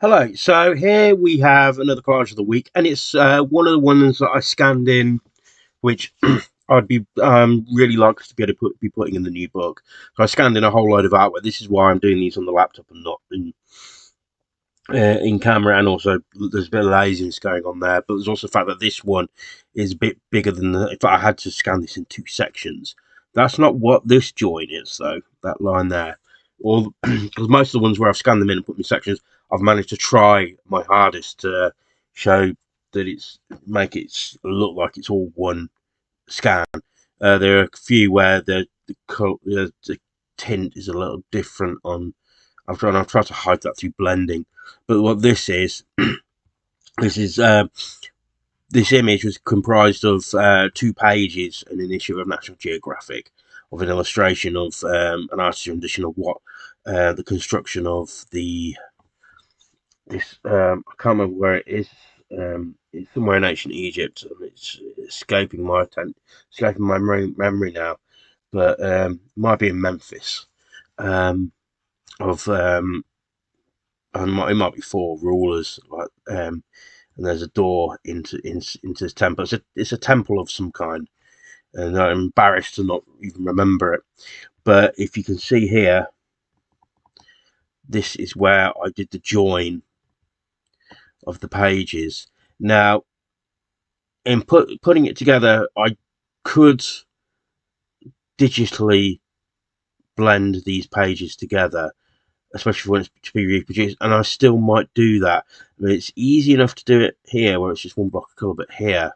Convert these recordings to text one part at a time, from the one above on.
Hello. So here we have another collage of the week, and it's one of the ones that I scanned in, which I'd be really like to be able to be putting in the new book. So I scanned in a whole load of artwork. This is why I'm doing these on the laptop and not in camera, and also there's a bit of laziness going on there. But there's also the fact that this one is a bit bigger than the. If I had to scan this in two sections, that's not what this join is, though. That line there, or because most of the ones where I've scanned them in and put them in sections, I've managed to try my hardest to show that it's make it look like it's all one scan. There are a few where the tint is a little different on. I've tried to hide that through blending, but what this is, this is this image was comprised of 2 pages in an issue of National Geographic, of an illustration of an artist's rendition of what the construction of this. I can't remember where it is. It's somewhere in ancient Egypt, and it's escaping my memory now. But it might be in Memphis. Of and it might be 4 rulers, and there's a door into this temple. It's a temple of some kind, and I'm embarrassed to not even remember it. But if you can see here, this is where I did the join of the pages. Now, in putting it together, I could digitally blend these pages together, especially when it's to be reproduced, and I still might do that. I mean, it's easy enough to do it here, where it's just one block of colour, but here,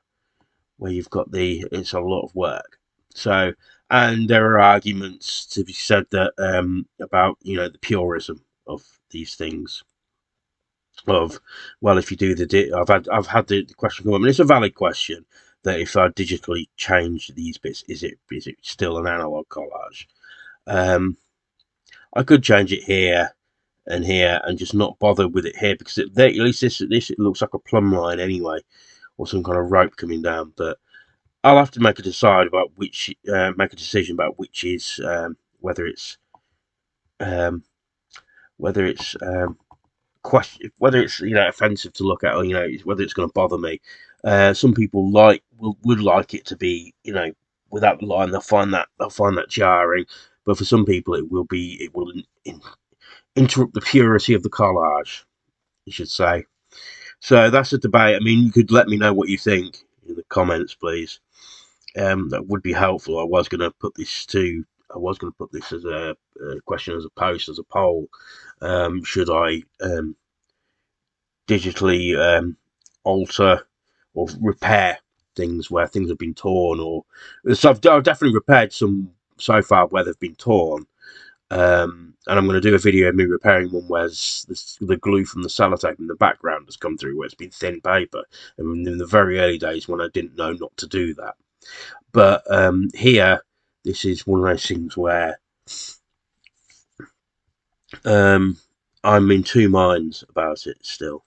where you've got it's a lot of work. So, and there are arguments to be said that about the purism of these things. Of, well, if you do I've had the question come up, and it's a valid question, that if I digitally change these bits, is it still an analog collage? I could change it here and just not bother with it here, because at least this it looks like a plumb line anyway, or some kind of rope coming down. But I'll have to make a decision about which is um, whether it's whether it's offensive to look at, or whether it's going to bother me. Some people would like it to be without the line. They'll find that jarring. But for some people, it will interrupt the purity of the collage, you should say. So that's a debate. I mean, you could let me know what you think in the comments, please. That would be helpful. I was going to put this as a question, as a post, as a poll. Should I digitally alter or repair things where things have been torn? Or so I've definitely repaired some so far where they've been torn. And I'm going to do a video of me repairing one where the glue from the sellotape in the background has come through, where it's been thin paper. And in the very early days when I didn't know not to do that. But here, this is one of those things where I'm in two minds about it still.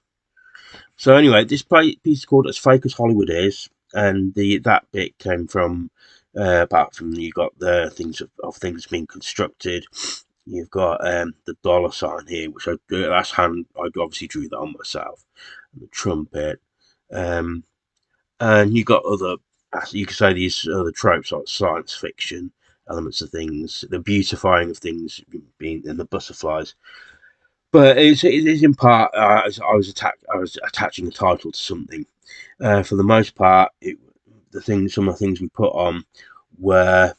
So anyway, this piece is called As Fake as Hollywood Is, and that bit came from apart from you got the things of things being constructed. You've got the dollar sign here, which I obviously drew that on myself. And the trumpet, and you got other, you could say, these other tropes like science fiction elements of things, the beautifying of things being in the butterflies. But it is in part, I was attaching a title to something. For the most part, some of the things we put on were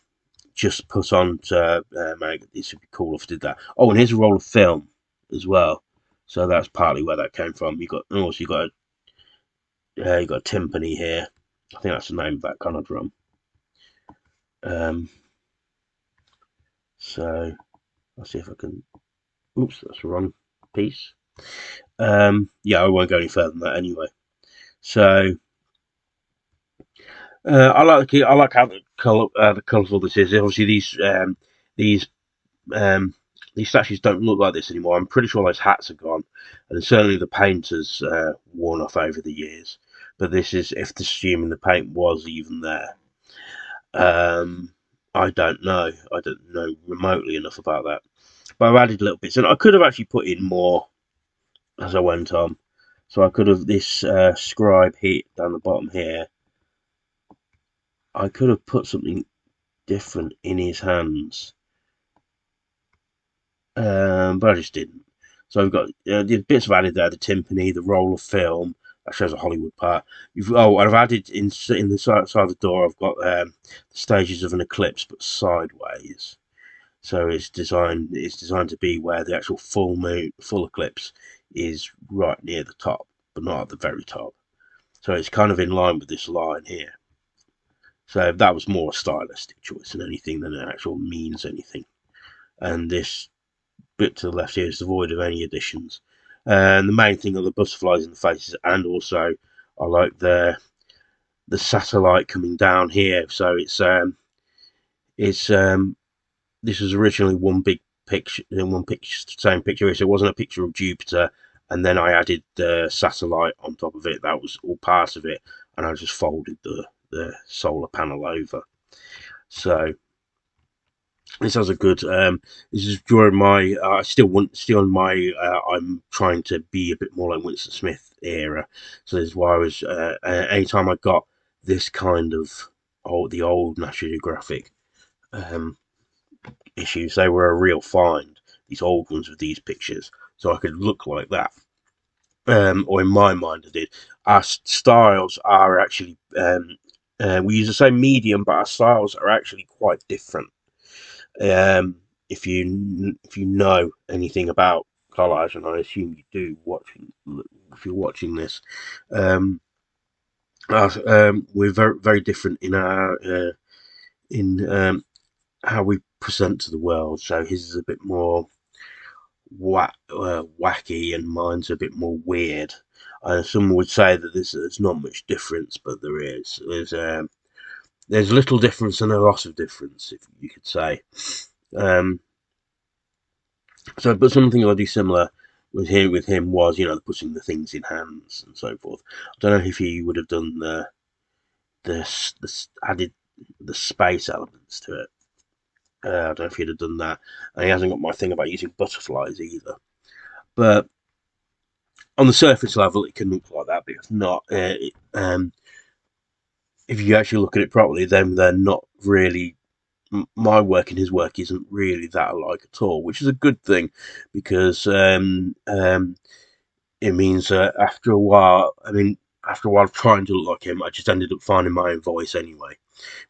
just put on to make this would be cool if I did that. Oh, and here's a roll of film as well. So that's partly where that came from. You got a timpani here. I think that's the name of that kind of drum. So I'll see if I can. Oops, that's the wrong piece. Yeah, I won't go any further than that anyway. So I like how the colourful this is. Obviously, these these statues don't look like this anymore. I'm pretty sure those hats are gone, and certainly the paint has worn off over the years. But this is if assuming the paint was even there. I don't know. I don't know remotely enough about that. But I've added little bits, and I could have actually put in more as I went on. So I could have this scribe here down the bottom here. I could have put something different in his hands, but I just didn't. So we've got the bits I've added there: the timpani, the roll of film. That shows a Hollywood part. I've added in the side of the door. I've got the stages of an eclipse, but sideways. So it's designed to be where the actual full eclipse is right near the top, but not at the very top. So it's kind of in line with this line here. So that was more a stylistic choice than anything than it actually means anything. And this bit to the left here is devoid of any additions. And the main thing are the butterflies in the faces, and also I like the satellite coming down here. So it's this was originally one big picture, same picture. So it wasn't a picture of Jupiter, and then I added the satellite on top of it. That was all part of it, and I just folded the solar panel over. So this has a good. This is during my. Still in my. I'm trying to be a bit more like Winston Smith era. So this is why I was. Anytime I got this kind of the old National Geographic um, issues, they were a real find. These old ones with these pictures, so I could look like that. Or in my mind, I did. Our styles are actually. We use the same medium, but our styles are actually quite different. Um, if you know anything about collage, and I assume you do, watching if you're watching this, we're very different in our in how we present to the world. So his is a bit more wacky, and mine's a bit more weird. Some would say that there's not much difference, but there is. There's little difference and a lot of difference, if you could say. Um, So, but something I do similar with him was, putting the things in hands and so forth. I don't know if he would have done the added the space elements to it. I don't know if he'd have done that. And he hasn't got my thing about using butterflies either. But on the surface level, it can look like that, but it's not. If you actually look at it properly, then they're not really. My work and his work isn't really that alike at all, which is a good thing because it means after a while, of trying to look like him, I just ended up finding my own voice anyway,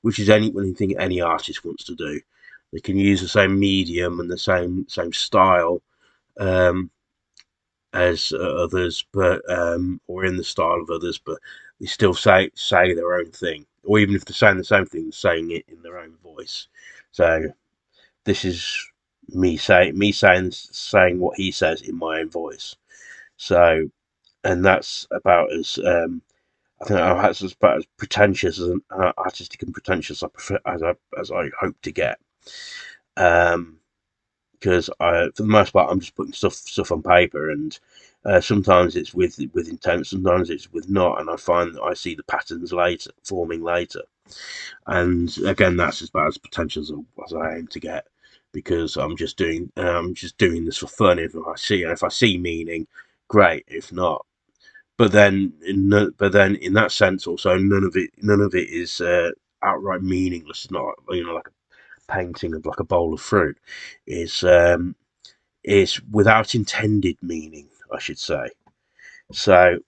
which is anything any artist wants to do. They can use the same medium and the same style um, as others, but or in the style of others, but they still say their own thing, or even if they're saying the same thing, saying it in their own voice. So this is saying what he says in my own voice. So, and that's about as I think that's about as pretentious as an artistic and pretentious as I hope to get. Because for the most part, I'm just putting stuff on paper, and sometimes it's with intent, sometimes it's with not, and I find that I see the patterns forming later. And again, that's about as pretentious as I aim to get, because I'm just doing this for fun. If I see meaning, great. If not, but then in that sense also none of it is outright meaningless. It's not like a painting of like a bowl of fruit. It's without intended meaning, I should say. So,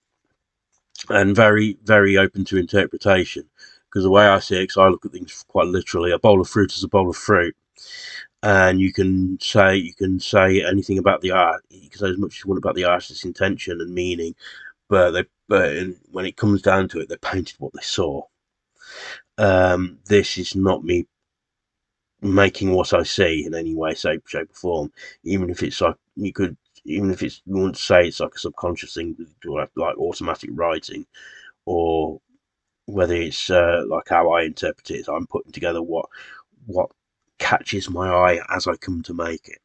and very open to interpretation, because the way I see it, because I look at things quite literally, a bowl of fruit is a bowl of fruit, and you can say anything about the art. You can say as much as you want about the artist's intention and meaning, but when it comes down to it, they painted what they saw. This is not me making what I see in any way, shape, or form. Even if it's like even if it's, you want to say it's like a subconscious thing, like automatic writing, or whether it's like how I interpret it. I'm putting together what catches my eye as I come to make it.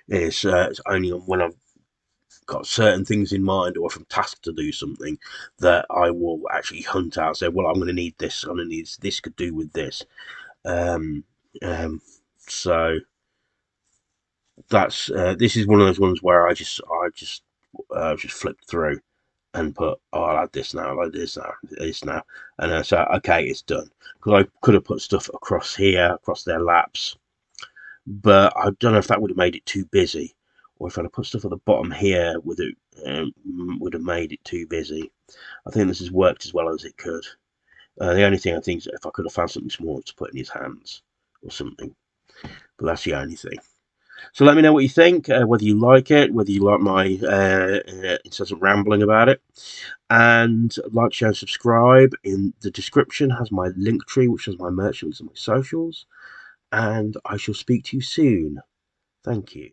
It's only when I've got certain things in mind, or if I'm tasked to do something, that I will actually hunt out. Say, well, I'm going to need this. I'm going to need this. Could do with this. Um, um, so that's this is one of those ones where I just just flipped through and put, oh, I'll add this now, I'll add this now, this now, and then so okay, it's done. Because I could have put stuff across here, across their laps, but I don't know if that would have made it too busy, or if I'd have put stuff at the bottom here, would have made it too busy. I think this has worked as well as it could. The only thing I think is if I could have found something smaller to put in his hands or something, but that's the only thing. So let me know what you think, whether you like it, whether you like my incessant rambling about it. And like, share, and subscribe. In the description has my link tree, which has my merch links and my socials. And I shall speak to you soon. Thank you.